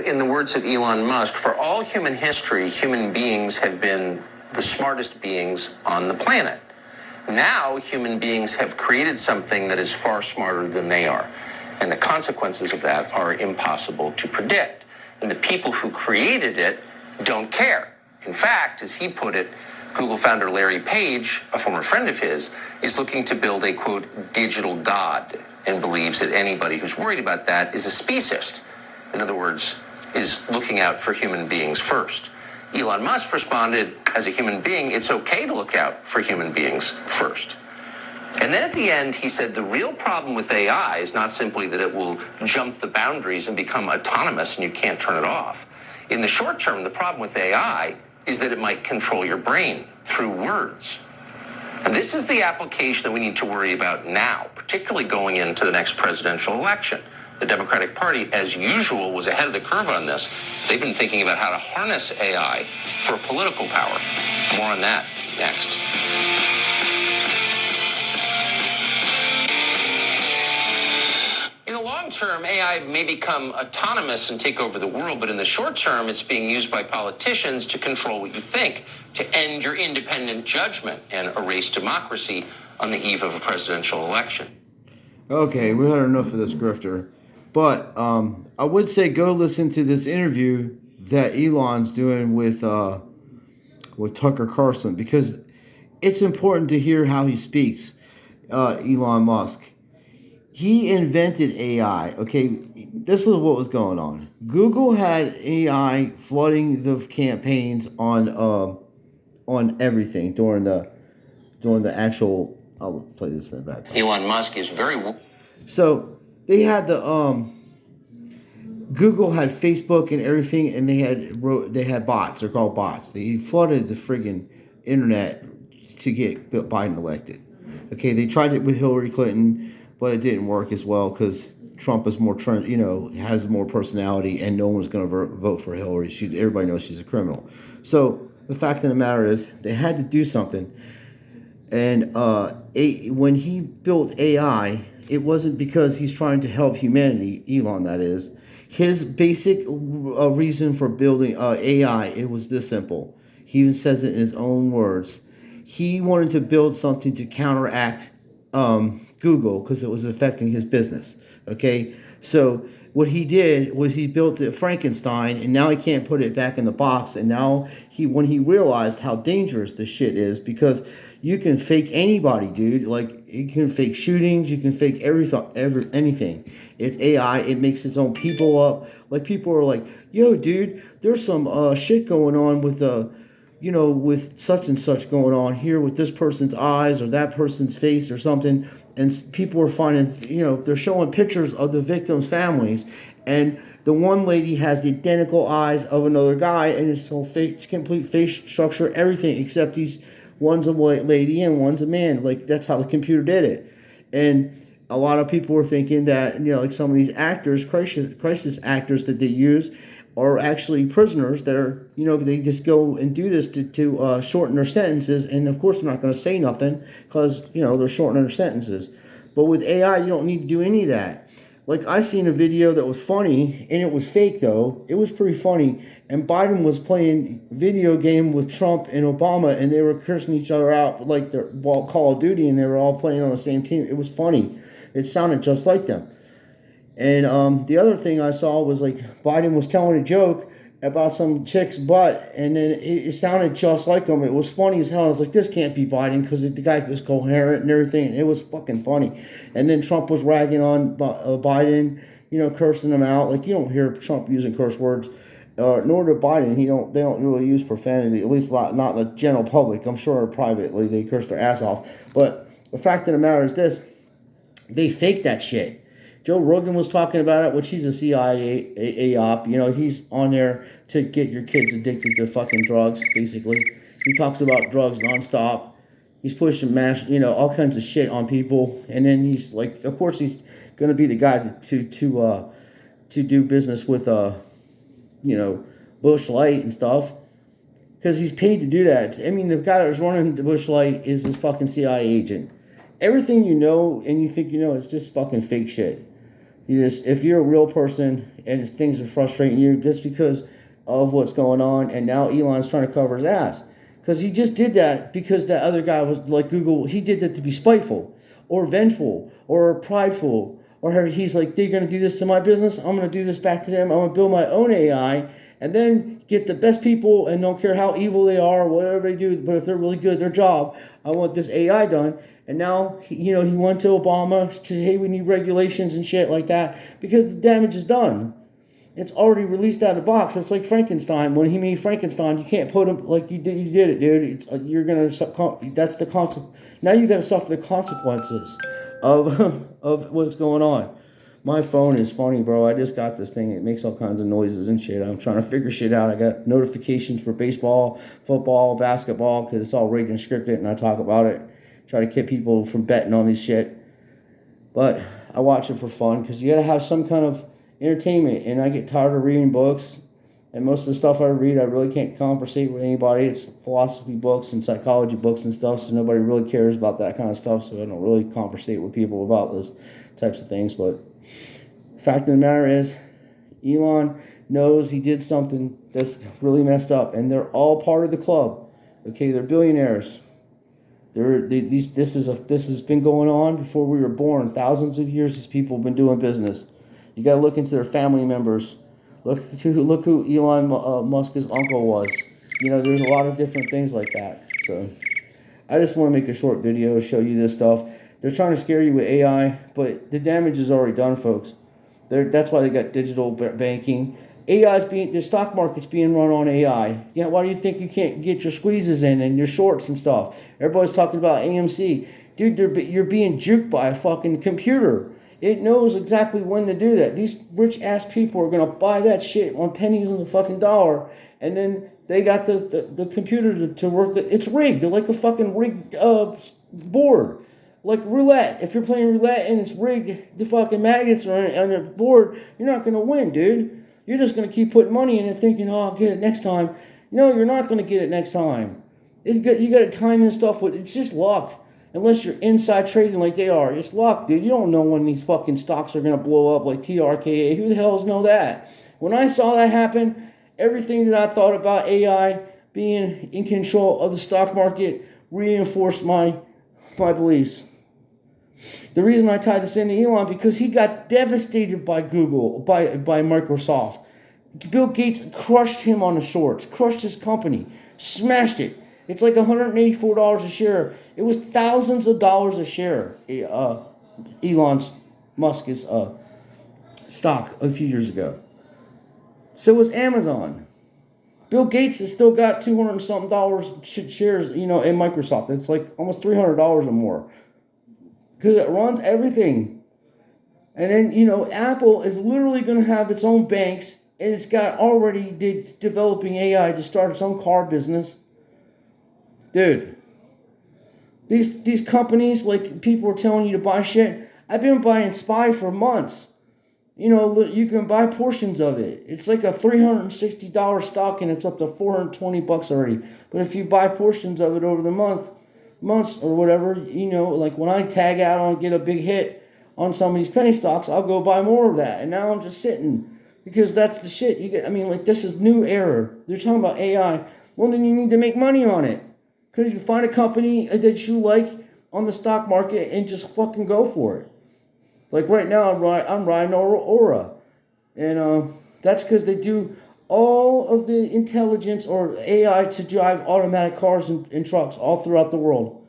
In the words of Elon Musk, for all human history, human beings have been the smartest beings on the planet. Now, human beings have created something that is far smarter than they are. And the consequences of that are impossible to predict. And the people who created it don't care. In fact, as he put it, Google founder Larry Page, a former friend of his, is looking to build a, quote, digital god, and believes that anybody who's worried about that is a speciesist. In other words, is looking out for human beings first. Elon Musk responded, as a human being, it's okay to look out for human beings first. And then at the end, he said the real problem with AI is not simply that it will jump the boundaries and become autonomous and you can't turn it off. In the short term, the problem with AI is that it might control your brain through words. And this is the application that we need to worry about now, particularly going into the next presidential election. The Democratic Party, as usual, was ahead of the curve on this. They've been thinking about how to harness AI for political power. More on that next. In the long term, AI may become autonomous and take over the world, but in the short term, it's being used by politicians to control what you think, to end your independent judgment and erase democracy on the eve of a presidential election. Okay, we had enough of this grifter. But I would say go listen to this interview that Elon's doing with Tucker Carson, because it's important to hear how he speaks. Elon Musk, he invented AI. Okay, this is what was going on. Google had AI flooding the campaigns on everything during the actual. I'll play this in the back. Elon Musk is very. So they had Google had Facebook and everything, and they had bots. They're called bots. They flooded the friggin' internet to get Biden elected. Okay, they tried it with Hillary Clinton, but it didn't work as well because Trump is more, has more personality, and no one's going to vote for Hillary. Everybody knows she's a criminal. So the fact of the matter is, they had to do something. And when he built AI, it wasn't because he's trying to help humanity, Elon, that is. His basic reason for building AI, it was this simple. He even says it in his own words. He wanted to build something to counteract Google because it was affecting his business. Okay, so what he did was he built a Frankenstein, and now he can't put it back in the box. And now when he realized how dangerous this shit is, because you can fake anybody, dude. Like, you can fake shootings, you can fake anything. It's AI. It makes its own people up. Like, people are like, yo, dude, there's some shit going on with with such and such going on here with this person's eyes or that person's face or something. And people are finding, they're showing pictures of the victims' families. And the one lady has the identical eyes of another guy, and it's so fake, complete face structure, everything, except one's a white lady and one's a man. Like, that's how the computer did it. And a lot of people were thinking that, like some of these actors, crisis actors that they use, are actually prisoners that are, they just go and do this to shorten their sentences. And of course, they're not going to say nothing because, they're shortening their sentences. But with AI, you don't need to do any of that. Like, I seen a video that was funny, and it was fake, though. It was pretty funny. And Biden was playing video game with Trump and Obama, and they were cursing each other out like they're Call of Duty, and they were all playing on the same team. It was funny. It sounded just like them. And the other thing I saw was, like, Biden was telling a joke about some chick's butt, and then it sounded just like him. It was funny as hell. I was like, this can't be Biden, because the guy was coherent and everything, and it was fucking funny. And then Trump was ragging on Biden, cursing him out. Like, you don't hear Trump using curse words, nor did Biden. They don't really use profanity, at least not in the general public. I'm sure privately they curse their ass off. But the fact of the matter is this: they faked that shit. Joe Rogan was talking about it, which he's a CIA op. He's on there to get your kids addicted to fucking drugs, basically. He talks about drugs nonstop. He's pushing all kinds of shit on people. And then he's like, of course, he's going to be the guy to do business with, Bush Light and stuff. Because he's paid to do that. I mean, the guy that's running the Bush Light is this fucking CIA agent. Everything and you think is just fucking fake shit. If you're a real person and things are frustrating you, just because of what's going on, and now Elon's trying to cover his ass. Because he just did that because that other guy was like Google, he did that to be spiteful or vengeful or prideful. Or he's like, they're going to do this to my business, I'm going to do this back to them, I'm going to build my own AI, and then get the best people, and don't care how evil they are, whatever they do, but if they're really good at their job, I want this AI done. And now, he went to Obama to, hey, we need regulations and shit like that, because the damage is done. It's already released out of the box. It's like Frankenstein. When he made Frankenstein, you can't put him like you did it, dude. You're gonna, that's the consequence. Now you got to suffer the consequences of what's going on. My phone is funny, bro. I just got this thing. It makes all kinds of noises and shit. I'm trying to figure shit out. I got notifications for baseball, football, basketball, because it's all rigged and scripted, and I talk about it. Try to keep people from betting on this shit. But I watch it for fun, because you got to have some kind of entertainment, and I get tired of reading books, and most of the stuff I read, I really can't conversate with anybody. It's philosophy books and psychology books and stuff, so nobody really cares about that kind of stuff, so I don't really conversate with people about those types of things. But the fact of the matter is, Elon knows he did something that's really messed up, and they're all part of the club. Okay, they're billionaires. This has been going on before we were born. Thousands of years these people have been doing business. You got to look into their family members. Look who Elon Musk's uncle was. There's a lot of different things like that. So I just want to make a short video, show you this stuff. They're trying to scare you with AI, but the damage is already done, folks. That's why they got digital banking. The stock market's being run on AI. Yeah, why do you think you can't get your squeezes in and your shorts and stuff? Everybody's talking about AMC. Dude, you're being juked by a fucking computer. It knows exactly when to do that. These rich-ass people are going to buy that shit on pennies on the fucking dollar, and then they got the computer to work. It's rigged. They're like a fucking rigged board. Like roulette. If you're playing roulette and it's rigged, the fucking magnets are on the board, you're not going to win, dude. You're just going to keep putting money in it thinking, oh, I'll get it next time. No, you're not going to get it next time. You got to time this stuff with, it's just luck. Unless you're inside trading like they are. It's luck, dude. You don't know when these fucking stocks are going to blow up like TRKA. Who the hell knows that? When I saw that happen, everything that I thought about AI being in control of the stock market reinforced my beliefs. The reason I tied this into Elon, because he got devastated by Google, by Microsoft. Bill Gates crushed him on the shorts, crushed his company, smashed it. It's like $184 a share. It was thousands of dollars a share. Musk's stock a few years ago. So was Amazon. Bill Gates has still got $200 and something shares, in Microsoft. It's like almost $300 or more, because it runs everything. And then Apple is literally going to have its own banks, and it's got already developing AI to start its own car business. Dude, these companies, like people are telling you to buy shit. I've been buying SPY for months. You can buy portions of it. It's like a $360 stock, and it's up to $420 already. But if you buy portions of it over the months or whatever, like when I tag out on get a big hit on some of these penny stocks, I'll go buy more of that. And now I'm just sitting, because that's the shit you get. This is new era. They're talking about AI. Well, then you need to make money on it. Because you find a company that you like on the stock market and just fucking go for it. Like right now, I'm riding Aura. And that's because they do all of the intelligence or AI to drive automatic cars and trucks all throughout the world.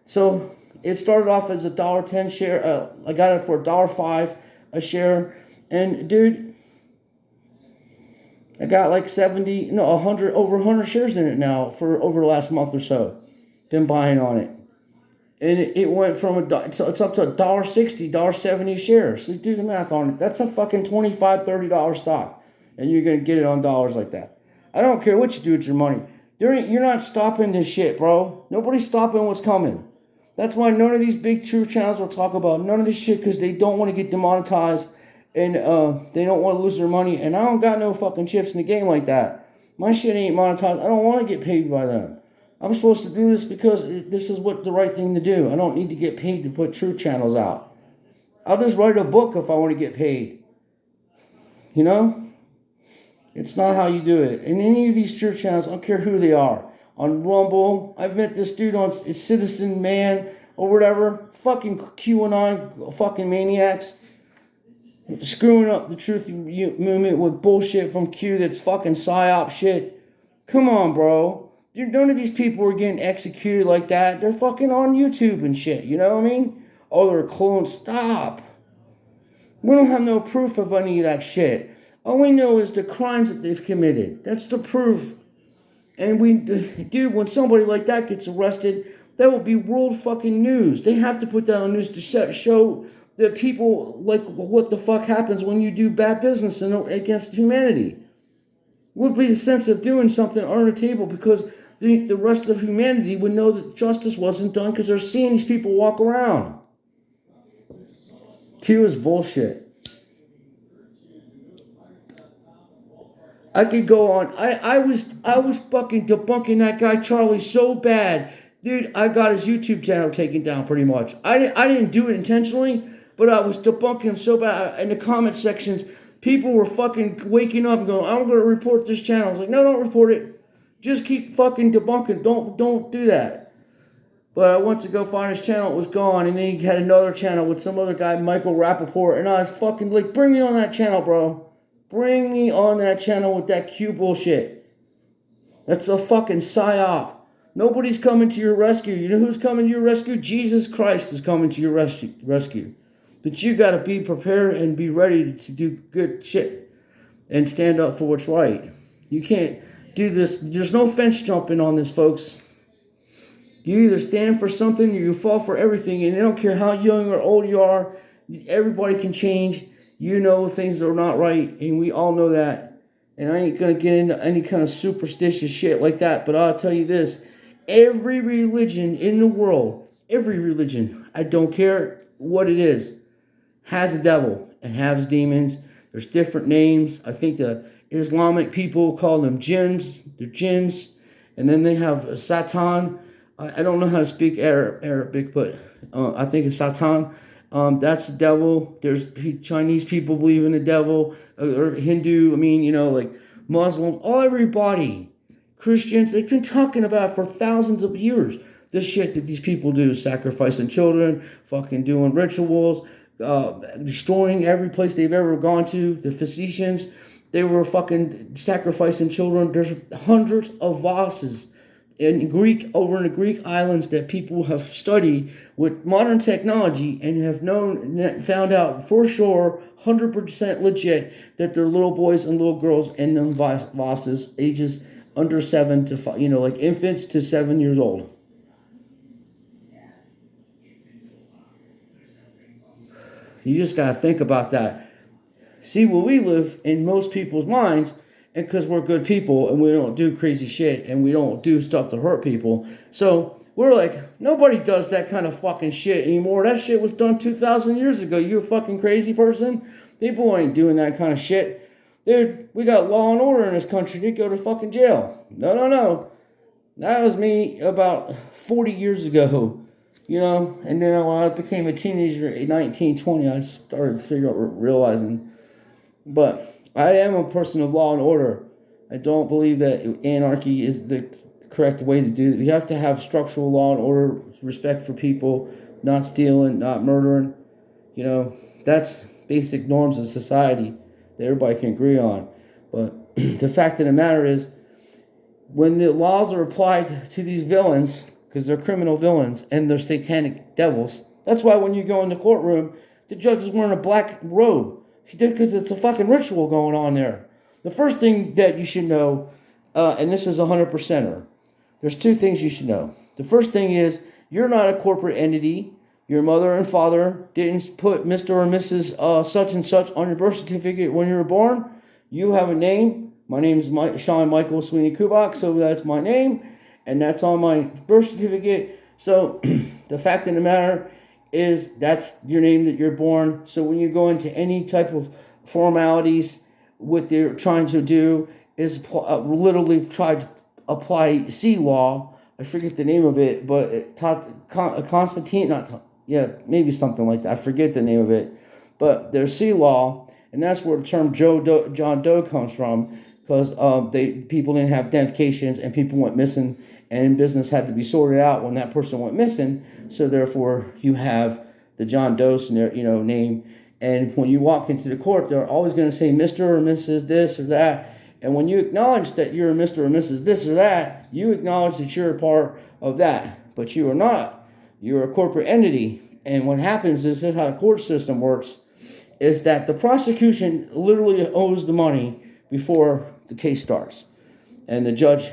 So it started off as a $1.10 share. I got it for $1.05 a share. And dude, I got like 100, over 100 shares in it now for over the last month or so. Been buying on it. And it went from it's up to $1.60, $1.70 a share. So do the math on it. That's a fucking $25, $30 stock. And you're going to get it on dollars like that. I don't care what you do with your money. You're not stopping this shit, bro. Nobody's stopping what's coming. That's why none of these big true channels will talk about none of this shit, because they don't want to get demonetized. And they don't want to lose their money. And I don't got no fucking chips in the game like that. My shit ain't monetized. I don't want to get paid by them. I'm supposed to do this because this is what the right thing to do. I don't need to get paid to put truth channels out. I'll just write a book if I want to get paid. You know? It's not how you do it. And any of these church channels, I don't care who they are. On Rumble, I've met this dude on Citizen Man or whatever. Fucking QAnon fucking maniacs. Screwing up the truth movement with bullshit from Q that's fucking psyop shit. Come on, bro. None of these people are getting executed like that. They're fucking on YouTube and shit. You know what I mean? Oh, they're clones. Stop. We don't have no proof of any of that shit. All we know is the crimes that they've committed. That's the proof. And dude, when somebody like that gets arrested, that will be world fucking news. They have to put that on news to show the people like what the fuck happens when you do bad business against humanity. Would be the sense of doing something on the table because the rest of humanity would know that justice wasn't done because they're seeing these people walk around. Q is bullshit. I could go on. I was fucking debunking that guy Charlie so bad. Dude, I got his YouTube channel taken down pretty much. I didn't do it intentionally, but I was debunking him so bad. In the comment sections, people were fucking waking up and going, I'm going to report this channel. I was like, no, don't report it. Just keep fucking debunking. Don't do that. But I went to go find his channel. It was gone. And then he had another channel with some other guy, Michael Rappaport. And I was fucking like, bring me on that channel, bro. Bring me on that channel with that Q bullshit. That's a fucking psyop. Nobody's coming to your rescue. You know who's coming to your rescue? Jesus Christ is coming to your rescue. But you got to be prepared and be ready to do good shit and stand up for what's right. You can't do this. There's no fence jumping on this, folks. You either stand for something or you fall for everything. And I don't care how young or old you are. Everybody can change. You know things are not right. And we all know that. And I ain't going to get into any kind of superstitious shit like that. But I'll tell you this. Every religion in the world, every religion, I don't care what it is, has a devil and has demons. There's different names. I think the Islamic people call them jinns. They're jinns. And then they have Satan. I don't know how to speak Arabic, but I think it's Satan. That's the devil. There's Chinese people believe in the devil, or Hindu. I mean, you know, like Muslim. Everybody. Christians, they've been talking about for thousands of years. This shit that these people do, sacrificing children, fucking doing rituals, destroying every place they've ever gone to. The physicians, they were fucking sacrificing children. There's hundreds of vases over in the Greek islands that people have studied with modern technology and have found out for sure, 100% legit, that they're little boys and little girls in them vases, ages under 7 to 5, like infants to 7 years old. You just got to think about that. See, where we live in most people's minds, and because we're good people and we don't do crazy shit and we don't do stuff to hurt people. So we're like, nobody does that kind of fucking shit anymore. That shit was done 2,000 years ago. You a fucking crazy person? People ain't doing that kind of shit. Dude, we got law and order in this country. You go to fucking jail. No. That was me about 40 years ago, And then when I became a teenager at 19, 20, I started realizing. But I am a person of law and order. I don't believe that anarchy is the correct way to do it. We have to have structural law and order, respect for people, not stealing, not murdering. That's basic norms of society that everybody can agree on. But the fact of the matter is, when the laws are applied to these villains, because they're criminal villains and they're satanic devils, that's why when you go in the courtroom, the judge is wearing a black robe, because it's a fucking ritual going on there. The first thing that you should know, and this is 100%er, there's two things you should know. The first thing is, you're not a corporate entity. Your mother and father didn't put Mr. or Mrs. Such and such on your birth certificate when you were born. You have a name. My name is Sean Michael Sweeney-Kubach, so that's my name, and that's on my birth certificate. So the fact of the matter is, that's your name that you're born. So when you go into any type of formalities, what they're trying to do is literally try to apply sea law. I forget the name of it, but Constantine, Yeah, maybe something like that. I forget the name of it. But there's sea law, and that's where the term John Doe comes from, because people didn't have identifications and people went missing, and business had to be sorted out when that person went missing. So therefore, you have the John Doe name, and when you walk into the court, they're always going to say Mr. or Mrs. this or that. And when you acknowledge that you're a Mr. or Mrs. this or that, you acknowledge that you're a part of that, but you are not. You're a corporate entity. And what happens is, this is how the court system works, is that the prosecution literally owes the money before the case starts, and the judge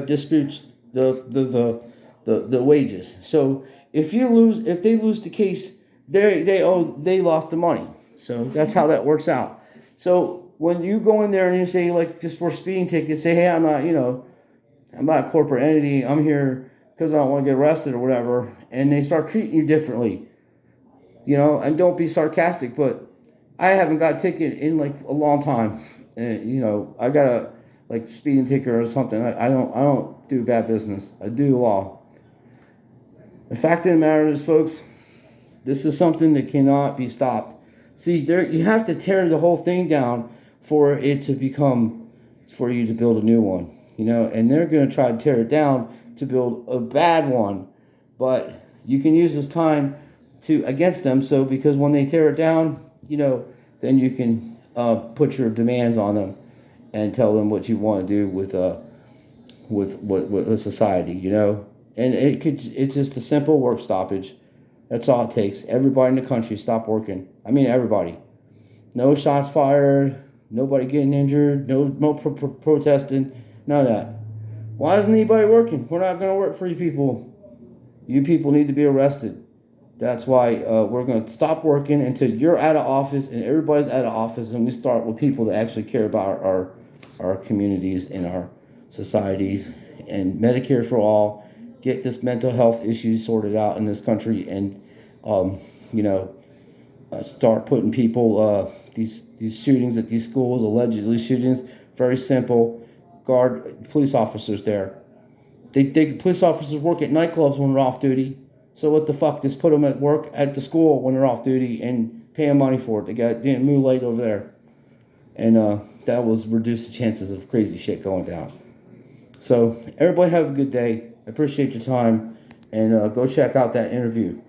disputes the wages. So if they lose the case, they lost the money. So that's how that works out. So when you go in there and you say, like, just for speeding tickets, say, hey, I'm not a corporate entity. I'm here because I don't want to get arrested or whatever, and they start treating you differently. And don't be sarcastic, but I haven't got a ticket in like a long time. And, I got a speeding ticket or something. I don't do bad business. I do law. The fact of the matter is, folks, this is something that cannot be stopped. See, you have to tear the whole thing down for you to build a new one. And they're going to try to tear it down to build a bad one, but you can use this time against them. So because when they tear it down, then you can put your demands on them and tell them what you want to do with society, And it's just a simple work stoppage. That's all it takes. Everybody in the country stop working. I mean, everybody. No shots fired. Nobody getting injured. No protesting. None of that. Why isn't anybody working? We're not going to work for you people. You people need to be arrested. That's why we're going to stop working until you're out of office and everybody's out of office, and we start with people that actually care about our communities and our societies, and Medicare for all. Get this mental health issue sorted out in this country, and start putting people these shootings at these schools, allegedly shootings. Very simple. Guard police officers there. Police officers work at nightclubs when they're off duty. So what the fuck? Just put them at work at the school when they're off duty and pay them money for it. They got mutilate over there, and that was reduce the chances of crazy shit going down. So everybody have a good day. I appreciate your time, and go check out that interview.